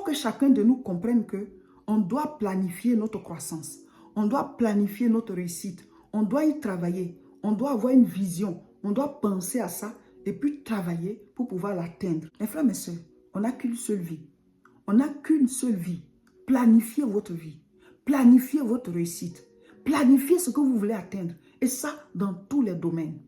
que chacun de nous comprenne que on doit planifier notre croissance. On doit planifier notre réussite. On doit y travailler. On doit avoir une vision. On doit penser à ça et puis travailler pour pouvoir l'atteindre. Mes frères, mes soeurs, on n'a qu'une seule vie. On n'a qu'une seule vie. Planifiez votre vie. Planifiez votre réussite. Planifiez ce que vous voulez atteindre. Et ça, dans tous les domaines.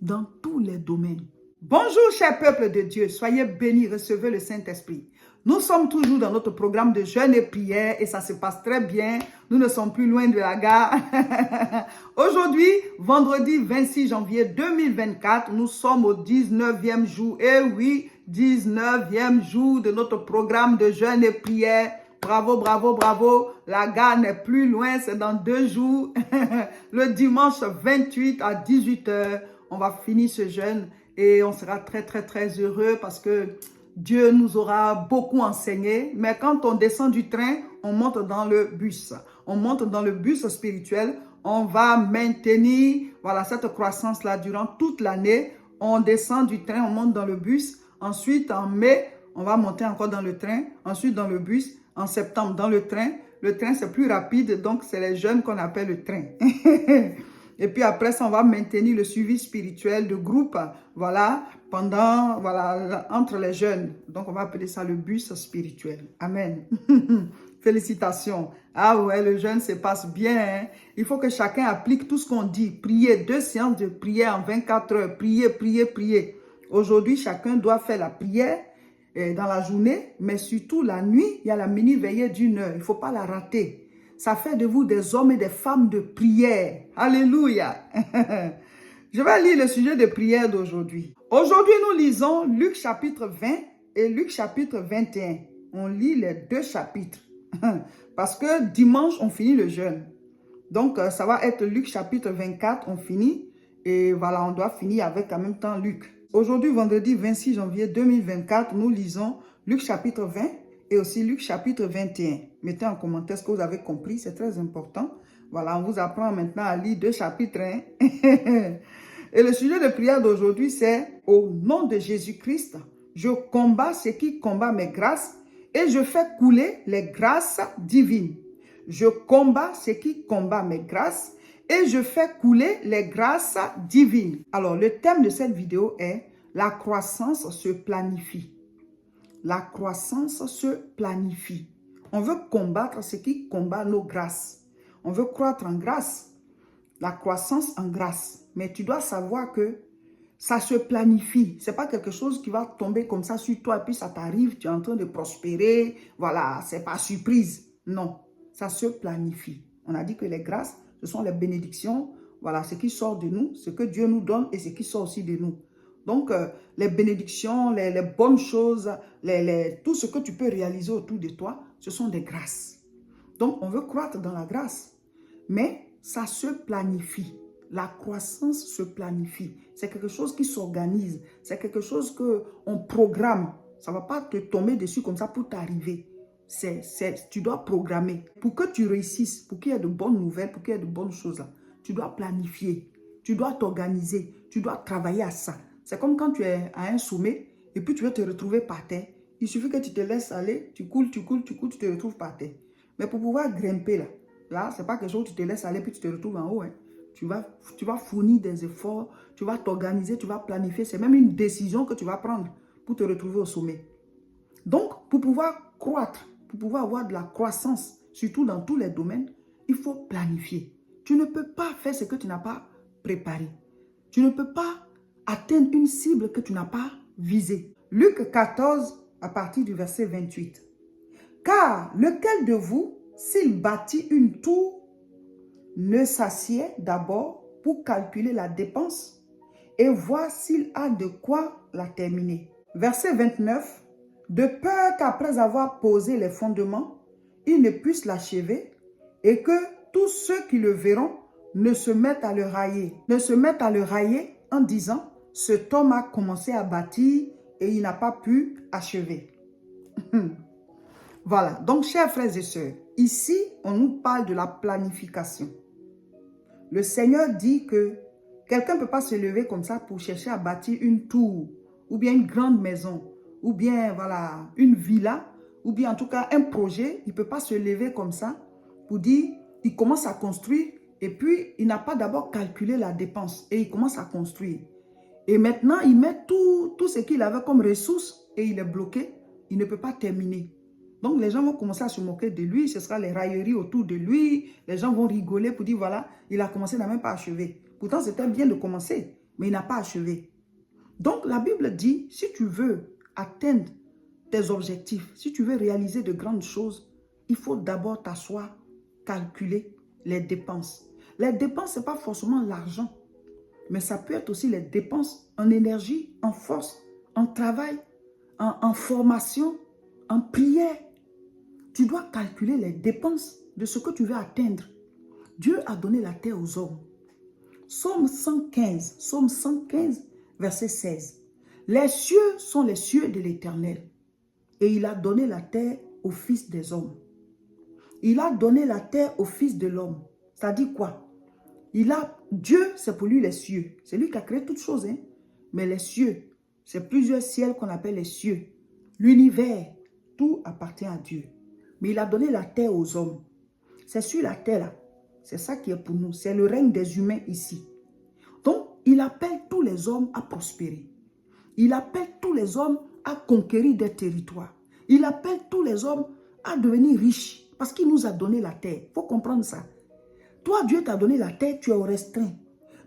Dans tous les domaines. Bonjour, cher peuple de Dieu. Soyez bénis, recevez le Saint-Esprit. Nous sommes toujours dans notre programme de jeûne et prière et ça se passe très bien. Nous ne sommes plus loin de la gare. Aujourd'hui, vendredi 26 janvier 2024, nous sommes au 19e jour. Et oui, 19e jour de notre programme de jeûne et prière. Bravo, bravo, bravo. La gare n'est plus loin, c'est dans 2 jours. Le dimanche 28 à 18 h, on va finir ce jeûne et on sera très, très, très heureux parce que Dieu nous aura beaucoup enseigné. Mais quand on descend du train, on monte dans le bus. On monte dans le bus spirituel. On va maintenir cette croissance-là durant toute l'année. On descend du train, on monte dans le bus. Ensuite, en mai, on va monter encore dans le train. Ensuite, dans le bus. En septembre, dans le train. Le train, c'est plus rapide. Donc, c'est les jeunes qu'on appelle le train. Et puis après ça, on va maintenir le suivi spirituel de groupe, entre les jeunes. Donc, on va appeler ça le bus spirituel. Amen. Félicitations. Ah ouais, le jeûne se passe bien. Hein? Il faut que chacun applique tout ce qu'on dit. Prier, 2 séances de prière en 24 heures. Prier, prier, prier. Aujourd'hui, chacun doit faire la prière dans la journée, mais surtout la nuit, il y a la mini-veillée d'1 heure. Il ne faut pas la rater. Ça fait de vous des hommes et des femmes de prière. Alléluia. Je vais lire le sujet de prière d'aujourd'hui. Aujourd'hui, nous lisons Luc chapitre 20 et Luc chapitre 21. On lit les 2 chapitres. Parce que dimanche, on finit le jeûne. Donc, ça va être Luc chapitre 24, on finit. Et voilà, on doit finir avec en même temps Luc. Aujourd'hui, vendredi 26 janvier 2024, nous lisons Luc chapitre 20 et aussi Luc chapitre 21. Mettez en commentaire ce que vous avez compris, c'est très important. Voilà, on vous apprend maintenant à lire 2 chapitres. Hein? Et le sujet de prière d'aujourd'hui, c'est « Au nom de Jésus-Christ, je combats ce qui combat mes grâces et je fais couler les grâces divines. Je combats ce qui combat mes grâces et je fais couler les grâces divines. » Alors, le thème de cette vidéo est « La croissance se planifie ». La croissance se planifie. On veut combattre ce qui combat nos grâces. On veut croître en grâce. La croissance en grâce. Mais tu dois savoir que ça se planifie. Ce n'est pas quelque chose qui va tomber comme ça sur toi et puis ça t'arrive, tu es en train de prospérer. Voilà, ce n'est pas surprise. Non, ça se planifie. On a dit que les grâces, ce sont les bénédictions. Voilà, ce qui sort de nous, ce que Dieu nous donne et ce qui sort aussi de nous. Donc, les bénédictions, les bonnes choses, tout ce que tu peux réaliser autour de toi, ce sont des grâces. Donc, on veut croître dans la grâce. Mais ça se planifie. La croissance se planifie. C'est quelque chose qui s'organise. C'est quelque chose qu'on programme. Ça ne va pas te tomber dessus comme ça pour t'arriver. Tu dois programmer. Pour que tu réussisses, pour qu'il y ait de bonnes nouvelles, pour qu'il y ait de bonnes choses, là, tu dois planifier. Tu dois t'organiser. Tu dois travailler à ça. C'est comme quand tu es à un sommet et puis tu veux te retrouver par terre. Il suffit que tu te laisses aller, tu coules, tu te retrouves par terre. Mais pour pouvoir grimper là, ce n'est pas quelque chose où tu te laisses aller puis tu te retrouves en haut. Hein. Tu vas fournir des efforts, tu vas t'organiser, tu vas planifier. C'est même une décision que tu vas prendre pour te retrouver au sommet. Donc, pour pouvoir croître, pour pouvoir avoir de la croissance, surtout dans tous les domaines, il faut planifier. Tu ne peux pas faire ce que tu n'as pas préparé. Tu ne peux pas atteindre une cible que tu n'as pas visée. Luc 14, à partir du verset 28. Car lequel de vous, s'il bâtit une tour, ne s'assied d'abord pour calculer la dépense et voir s'il a de quoi la terminer. Verset 29. De peur qu'après avoir posé les fondements, il ne puisse l'achever et que tous ceux qui le verront ne se mettent à le railler. Ne se mettent à le railler en disant « Cet homme a commencé à bâtir et il n'a pas pu achever. » Voilà. Donc, chers frères et sœurs, ici, on nous parle de la planification. Le Seigneur dit que quelqu'un ne peut pas se lever comme ça pour chercher à bâtir une tour ou bien une grande maison ou bien, voilà, une villa ou bien en tout cas un projet, il ne peut pas se lever comme ça pour dire, il commence à construire et puis il n'a pas d'abord calculé la dépense et il commence à construire. Et maintenant, il met tout ce qu'il avait comme ressources et il est bloqué, il ne peut pas terminer. Donc les gens vont commencer à se moquer de lui, ce sera les railleries autour de lui, les gens vont rigoler pour dire voilà, il a commencé, il n'a même pas achevé. Pourtant, c'était bien de commencer, mais il n'a pas achevé. Donc la Bible dit, si tu veux atteindre tes objectifs, si tu veux réaliser de grandes choses, il faut d'abord t'asseoir, calculer les dépenses. Les dépenses, ce n'est pas forcément l'argent, mais ça peut être aussi les dépenses en énergie, en force, en travail, en formation, en prière. Tu dois calculer les dépenses de ce que tu veux atteindre. Dieu a donné la terre aux hommes. Psaume 115, verset 16. Les cieux sont les cieux de l'Éternel, et il a donné la terre aux fils des hommes. Il a donné la terre aux fils de l'homme. Ça dit quoi? Dieu, c'est pour lui les cieux. C'est lui qui a créé toutes choses. Hein? Mais les cieux, c'est plusieurs ciels qu'on appelle les cieux. L'univers, tout appartient à Dieu. Mais il a donné la terre aux hommes. C'est sur la terre là. C'est ça qui est pour nous. C'est le règne des humains ici. Donc, il appelle tous les hommes à prospérer. Il appelle tous les hommes à conquérir des territoires. Il appelle tous les hommes à devenir riches. Parce qu'il nous a donné la terre. Il faut comprendre ça. Toi, Dieu t'a donné la terre, tu es au restreint.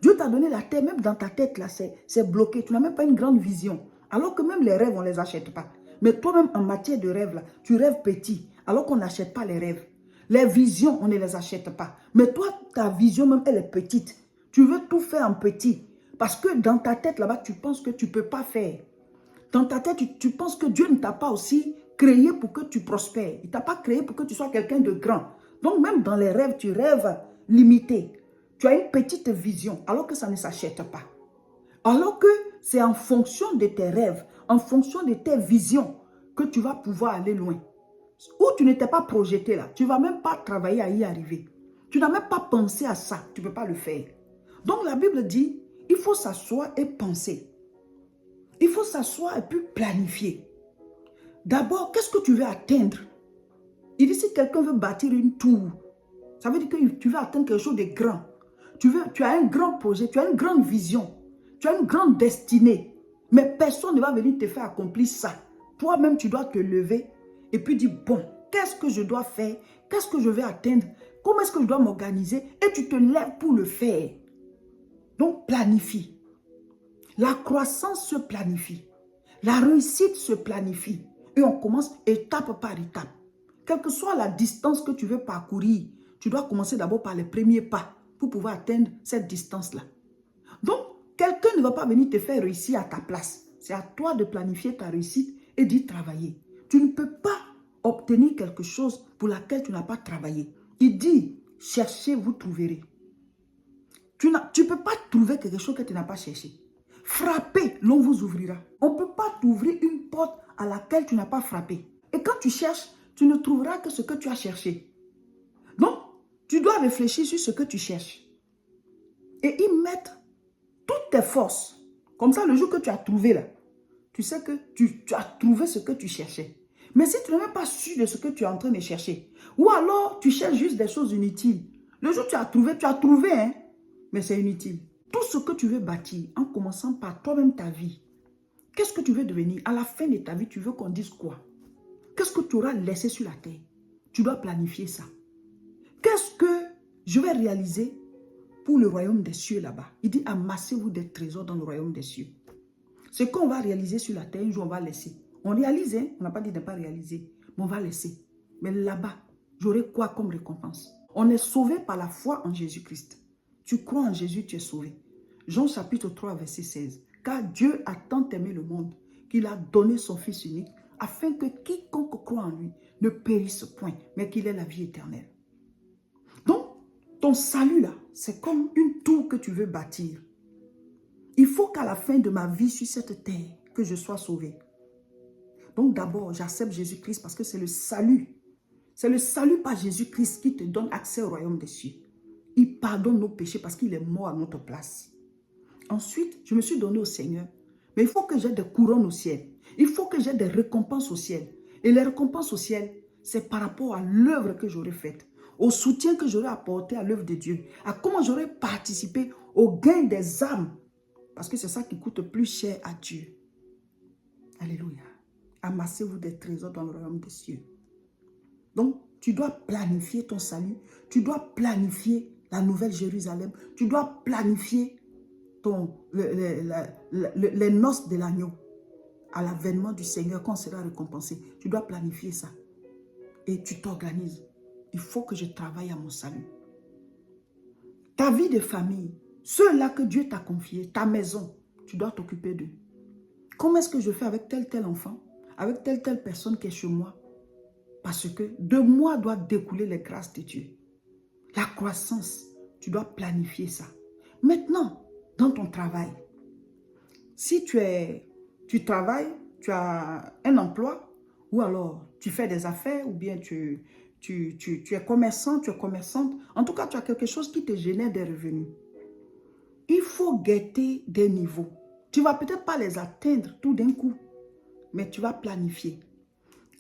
Dieu t'a donné la terre, même dans ta tête, là, c'est bloqué. Tu n'as même pas une grande vision. Alors que même les rêves, on ne les achète pas. Mais toi-même, en matière de rêve, là, tu rêves petit, alors qu'on n'achète pas les rêves. Les visions, on ne les achète pas. Mais toi, ta vision même, elle est petite. Tu veux tout faire en petit. Parce que dans ta tête, là-bas, tu penses que tu ne peux pas faire. Dans ta tête, tu penses que Dieu ne t'a pas aussi créé pour que tu prospères. Il ne t'a pas créé pour que tu sois quelqu'un de grand. Donc, même dans les rêves, tu rêves limité. Tu as une petite vision, alors que ça ne s'achète pas. Alors que c'est en fonction de tes rêves, en fonction de tes visions, que tu vas pouvoir aller loin. Ou tu n'étais pas projeté là, tu ne vas même pas travailler à y arriver. Tu n'as même pas pensé à ça, tu ne peux pas le faire. Donc la Bible dit, il faut s'asseoir et penser. Il faut s'asseoir et puis planifier. D'abord, qu'est-ce que tu veux atteindre? Il dit, si quelqu'un veut bâtir une tour, ça veut dire que tu veux atteindre quelque chose de grand. Tu as un grand projet, tu as une grande vision, tu as une grande destinée. Mais personne ne va venir te faire accomplir ça. Toi-même, tu dois te lever et puis dire, bon, qu'est-ce que je dois faire? Qu'est-ce que je vais atteindre? Comment est-ce que je dois m'organiser? Et tu te lèves pour le faire. Donc, planifie. La croissance se planifie. La réussite se planifie. Et on commence étape par étape. Quelle que soit la distance que tu veux parcourir, tu dois commencer d'abord par les premiers pas pour pouvoir atteindre cette distance-là. Donc, quelqu'un ne va pas venir te faire réussir à ta place. C'est à toi de planifier ta réussite et d'y travailler. Tu ne peux pas obtenir quelque chose pour laquelle tu n'as pas travaillé. Il dit, cherchez, vous trouverez. Tu ne peux pas trouver quelque chose que tu n'as pas cherché. Frappez, l'on vous ouvrira. On ne peut pas t'ouvrir une porte à laquelle tu n'as pas frappé. Et quand tu cherches, tu ne trouveras que ce que tu as cherché. Donc, tu dois réfléchir sur ce que tu cherches. Et y mettre toutes tes forces. Comme ça, le jour que tu as trouvé là, tu sais que tu as trouvé ce que tu cherchais. Mais si tu n'es même pas sûr de ce que tu es en train de chercher, ou alors tu cherches juste des choses inutiles, le jour où tu as trouvé, hein, mais c'est inutile. Tout ce que tu veux bâtir, en commençant par toi-même ta vie, qu'est-ce que tu veux devenir? À la fin de ta vie, tu veux qu'on dise quoi? Qu'est-ce que tu auras laissé sur la terre? Tu dois planifier ça. Qu'est-ce que je vais réaliser pour le royaume des cieux là-bas? Il dit, amassez-vous des trésors dans le royaume des cieux. Ce qu'on va réaliser sur la terre, un jour on va laisser. On réalise, hein? On n'a pas dit de ne pas réaliser, mais on va laisser. Mais là-bas, j'aurai quoi comme récompense? On est sauvé par la foi en Jésus-Christ. Tu crois en Jésus, tu es sauvé. Jean chapitre 3, verset 16. Car Dieu a tant aimé le monde qu'il a donné son Fils unique afin que quiconque croit en lui ne périsse point, mais qu'il ait la vie éternelle. Donc, ton salut là, c'est comme une tour que tu veux bâtir. Il faut qu'à la fin de ma vie sur cette terre, que je sois sauvé. Donc d'abord, j'accepte Jésus-Christ parce que c'est le salut. C'est le salut par Jésus-Christ qui te donne accès au royaume des cieux. Il pardonne nos péchés parce qu'il est mort à notre place. Ensuite, je me suis donné au Seigneur. Mais il faut que j'ai des couronnes au ciel. Il faut que j'ai des récompenses au ciel. Et les récompenses au ciel, c'est par rapport à l'œuvre que j'aurais faite, au soutien que j'aurais apporté à l'œuvre de Dieu, à comment j'aurais participé au gain des âmes. Parce que c'est ça qui coûte plus cher à Dieu. Alléluia. Amassez-vous des trésors dans le royaume des cieux. Donc, tu dois planifier ton salut. Tu dois planifier la nouvelle Jérusalem. Tu dois planifier les noces de l'agneau à l'avènement du Seigneur quand on sera récompensé. Tu dois planifier ça. Et tu t'organises. Il faut que je travaille à mon salut. Ta vie de famille, ceux-là que Dieu t'a confiés, ta maison, tu dois t'occuper d'eux. Comment est-ce que je fais avec tel enfant, avec telle personne qui est chez moi? Parce que de moi doivent découler les grâces de Dieu. La croissance, tu dois planifier ça. Maintenant, dans ton travail, si tu travailles, tu as un emploi, ou alors tu fais des affaires, ou bien tu es commerçant, tu es commerçante, en tout cas, tu as quelque chose qui te génère des revenus. Il faut guetter des niveaux. Tu ne vas peut-être pas les atteindre tout d'un coup, mais tu vas planifier.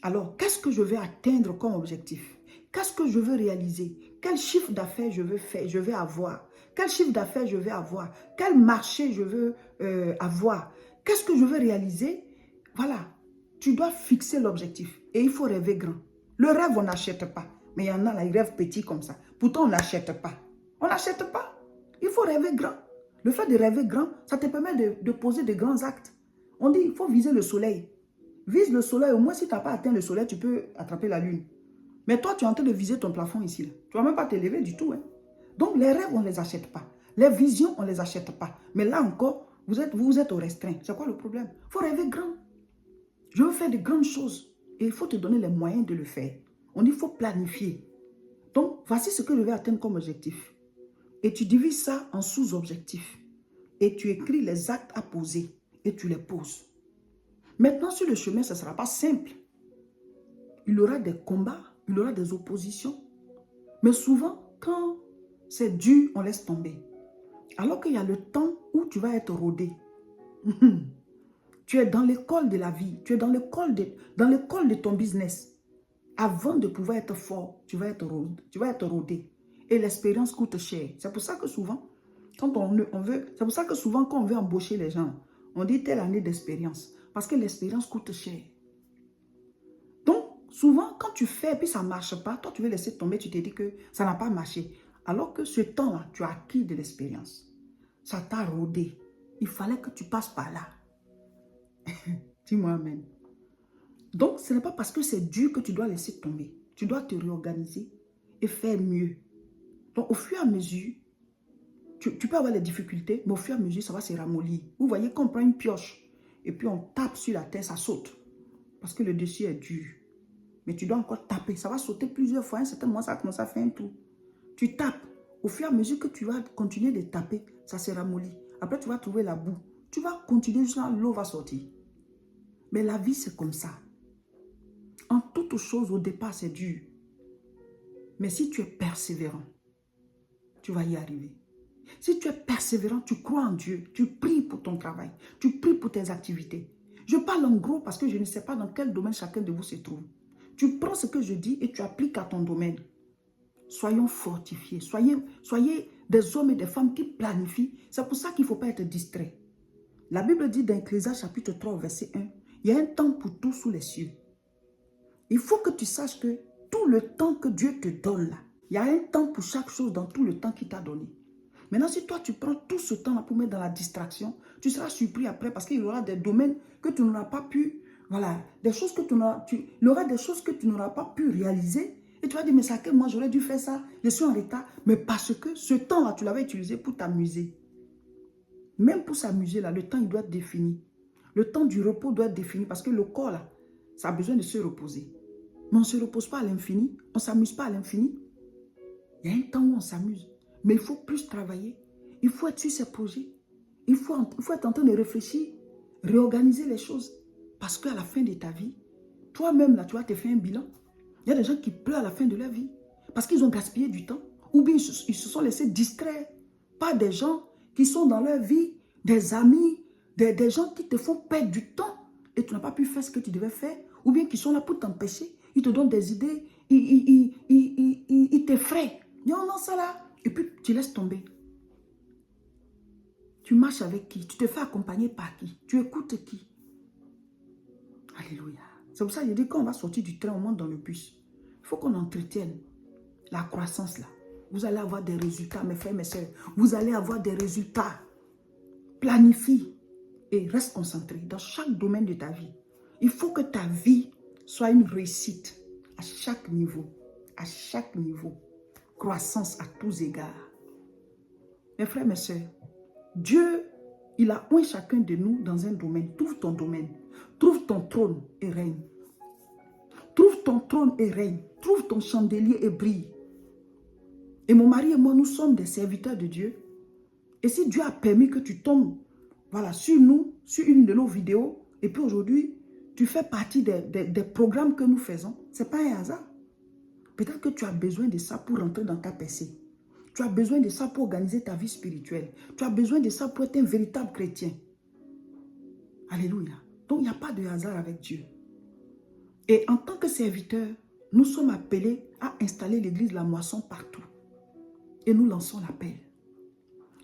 Alors, qu'est-ce que je vais atteindre comme objectif? Qu'est-ce que je veux réaliser? Quel chiffre d'affaires je veux faire, je vais avoir? Quel chiffre d'affaires je vais avoir? Quel marché je veux avoir? Qu'est-ce que je veux réaliser? Voilà, tu dois fixer l'objectif et il faut rêver grand. Le rêve, on n'achète pas. Mais il y en a là, ils rêvent petit comme ça. Pourtant, on n'achète pas. On n'achète pas. Il faut rêver grand. Le fait de rêver grand, ça te permet de poser de grands actes. On dit, il faut viser le soleil. Vise le soleil, au moins si tu n'as pas atteint le soleil, tu peux attraper la lune. Mais toi, tu es en train de viser ton plafond ici. Là. Tu ne vas même pas te lever du tout. Hein. Donc, les rêves, on ne les achète pas. Les visions, on ne les achète pas. Mais là encore, vous êtes au restreint. C'est quoi le problème? Il faut rêver grand. Je veux faire de grandes choses. Et il faut te donner les moyens de le faire. On dit, il faut planifier. Donc, voici ce que je vais atteindre comme objectif. Et tu divises ça en sous-objectifs. Et tu écris les actes à poser. Et tu les poses. Maintenant, sur le chemin, ce ne sera pas simple. Il y aura des combats, il y aura des oppositions. Mais souvent, quand c'est dur, on laisse tomber. Alors qu'il y a le temps où tu vas être rodé. Tu es dans l'école de la vie. Tu es dans l'école de ton business. Avant de pouvoir être fort, tu vas être rodé. Et l'expérience coûte cher. C'est pour ça que souvent, quand on veut embaucher les gens, on dit telle année d'expérience. Parce que l'expérience coûte cher. Donc, souvent, quand tu fais et puis ça ne marche pas, toi, tu veux laisser tomber, tu te dis que ça n'a pas marché. Alors que ce temps-là, tu as acquis de l'expérience. Ça t'a rodé. Il fallait que tu passes par là. Dis-moi amen. Donc, ce n'est pas parce que c'est dur que tu dois laisser tomber. Tu dois te réorganiser et faire mieux. Donc, au fur et à mesure, tu peux avoir des difficultés, mais au fur et à mesure, ça va se ramollir. Vous voyez, quand on prend une pioche, et puis on tape sur la terre, ça saute. Parce que le dessus est dur. Mais tu dois encore taper. Ça va sauter plusieurs fois. À un certain moment, ça commence à faire un trou. Tu tapes. Au fur et à mesure que tu vas continuer de taper, ça se ramollit. Après, tu vas trouver la boue. Tu vas continuer jusqu'à l'eau va sortir. Mais la vie, c'est comme ça. En toute chose, au départ, c'est dur. Mais si tu es persévérant, tu vas y arriver. Si tu es persévérant, tu crois en Dieu, tu pries pour ton travail, tu pries pour tes activités. Je parle en gros parce que je ne sais pas dans quel domaine chacun de vous se trouve. Tu prends ce que je dis et tu appliques à ton domaine. Soyons fortifiés, soyez des hommes et des femmes qui planifient. C'est pour ça qu'il ne faut pas être distrait. La Bible dit dans Ecclésiaste chapitre 3, verset 1, il y a un temps pour tout sous les cieux. Il faut que tu saches que tout le temps que Dieu te donne là, il y a un temps pour chaque chose dans tout le temps qu'il t'a donné. Maintenant, si toi, tu prends tout ce temps-là pour mettre dans la distraction, tu seras surpris après parce qu'il y aura des domaines que tu n'auras pas pu, voilà, des choses que il y aura des choses que tu n'auras pas pu réaliser. Et tu vas dire, mais ça, moi, j'aurais dû faire ça, je suis en retard. Mais parce que ce temps-là, tu l'avais utilisé pour t'amuser. Même pour s'amuser, là, le temps, il doit être défini. Le temps du repos doit être défini parce que le corps, là, ça a besoin de se reposer. Mais on ne se repose pas à l'infini, on ne s'amuse pas à l'infini. Il y a un temps où on s'amuse. Mais il faut plus travailler. Il faut être sur ses projets. Il faut être en train de réfléchir, réorganiser les choses. Parce qu'à la fin de ta vie, toi-même, là, tu vas te faire un bilan. Il y a des gens qui pleurent à la fin de leur vie. Parce qu'ils ont gaspillé du temps. Ou bien ils se sont laissés distraire par des gens qui sont dans leur vie, des amis, des gens qui te font perdre du temps. Et tu n'as pas pu faire ce que tu devais faire. ou bien qui sont là pour t'empêcher. Ils te donnent des idées, ils t'effraient. Non, non, ça là. Et puis, tu laisses tomber. Tu marches avec qui? Tu te fais accompagner par qui? Tu écoutes qui? Alléluia. C'est pour ça que je dis quand on va sortir du train, on monte dans le bus. Il faut qu'on entretienne la croissance là. Vous allez avoir des résultats, mes frères, mes soeurs. Vous allez avoir des résultats. Planifie et reste concentré dans chaque domaine de ta vie. Il faut que ta vie soit une réussite à chaque niveau. À chaque niveau. Croissance à tous égards. Mes frères, mes soeurs, Dieu, il a oint chacun de nous dans un domaine. Trouve ton domaine. Trouve ton trône et règne. Trouve ton trône et règne. Trouve ton chandelier et brille. Et mon mari et moi, nous sommes des serviteurs de Dieu. Et si Dieu a permis que tu tombes, voilà, sur nous, sur une de nos vidéos, et puis aujourd'hui, tu fais partie des programmes que nous faisons, ce n'est pas un hasard. Peut-être que tu as besoin de ça pour rentrer dans ta percée. Tu as besoin de ça pour organiser ta vie spirituelle. Tu as besoin de ça pour être un véritable chrétien. Alléluia. Donc, il n'y a pas de hasard avec Dieu. Et en tant que serviteur, nous sommes appelés à installer l'église La Moisson partout. Et nous lançons l'appel.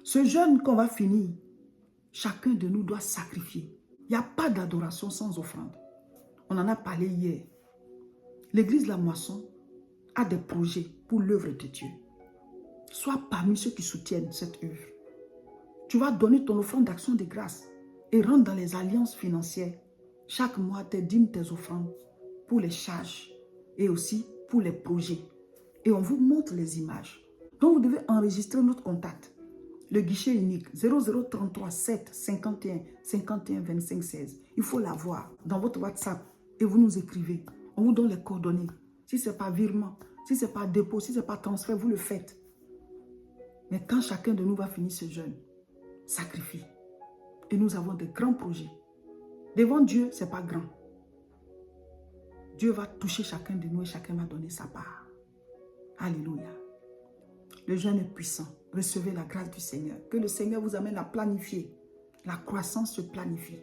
Ce jeûne qu'on va finir, chacun de nous doit sacrifier. Il n'y a pas d'adoration sans offrande. On en a parlé hier. L'église La Moisson a des projets pour l'œuvre de Dieu. Sois parmi ceux qui soutiennent cette œuvre. Tu vas donner ton offrande d'action de grâce et rentre dans les alliances financières. Chaque mois, tes dîmes, tes offrandes pour les charges et aussi pour les projets. Et on vous montre les images. Donc, vous devez enregistrer notre contact. Le guichet unique 0033 7 51 51 25 16. Il faut l'avoir dans votre WhatsApp et vous nous écrivez. On vous donne les coordonnées. Si ce n'est pas virement, si ce n'est pas dépôt, si ce n'est pas transfert, vous le faites. Mais quand chacun de nous va finir ce jeûne, sacrifie. Et nous avons de grands projets. Devant Dieu, ce n'est pas grand. Dieu va toucher chacun de nous et chacun va donner sa part. Alléluia. Le jeûne est puissant. Recevez la grâce du Seigneur. Que le Seigneur vous amène à planifier. La croissance se planifie.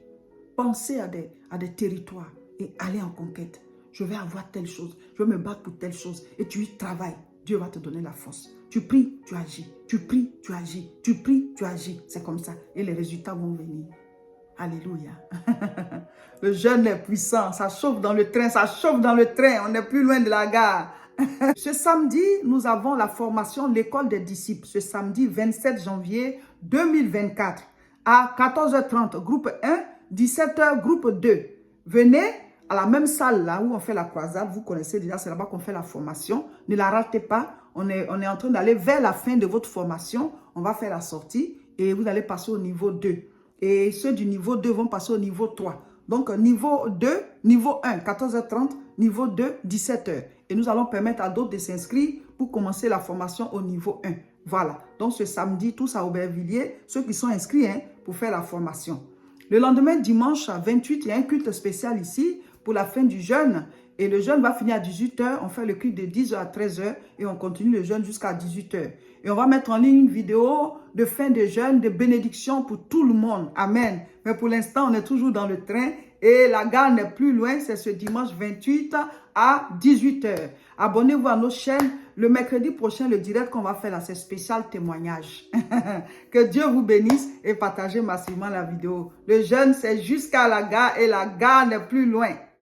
Pensez à des territoires et allez en conquête. Je vais avoir telle chose. Je vais me battre pour telle chose. Et tu y travailles. Dieu va te donner la force. Tu pries, tu agis. Tu pries, tu agis. Tu pries, tu agis. C'est comme ça. Et les résultats vont venir. Alléluia. Le jeûne est puissant. Ça chauffe dans le train. Ça chauffe dans le train. On n'est plus loin de la gare. Ce samedi, nous avons la formation L'école des disciples. Ce samedi 27 janvier 2024 à 14h30, groupe 1, 17h, groupe 2. Venez à la même salle là où on fait la croisade. Vous connaissez déjà, c'est là-bas qu'on fait la formation. Ne la ratez pas. On est en train d'aller vers la fin de votre formation. On va faire la sortie et vous allez passer au niveau 2. Et ceux du niveau 2 vont passer au niveau 3. Donc, niveau 2, niveau 1, 14h30, niveau 2, 17h. Et nous allons permettre à d'autres de s'inscrire pour commencer la formation au niveau 1. Voilà. Donc, ce samedi, tous à Aubervilliers, ceux qui sont inscrits pour faire la formation. Le lendemain, dimanche 28, il y a un culte spécial ici pour la fin du jeûne. Et le jeûne va finir à 18h. On fait le culte de 10h à 13h et on continue le jeûne jusqu'à 18h. Et on va mettre en ligne une vidéo de fin de jeûne, de bénédiction pour tout le monde. Amen. Mais pour l'instant, on est toujours dans le train et la gare n'est plus loin. C'est ce dimanche 28 à 18h. Abonnez-vous à nos chaînes. Le mercredi prochain, le direct qu'on va faire là, c'est spécial témoignage. Que Dieu vous bénisse et partagez massivement la vidéo. Le jeûne, c'est jusqu'à la gare et la gare n'est plus loin.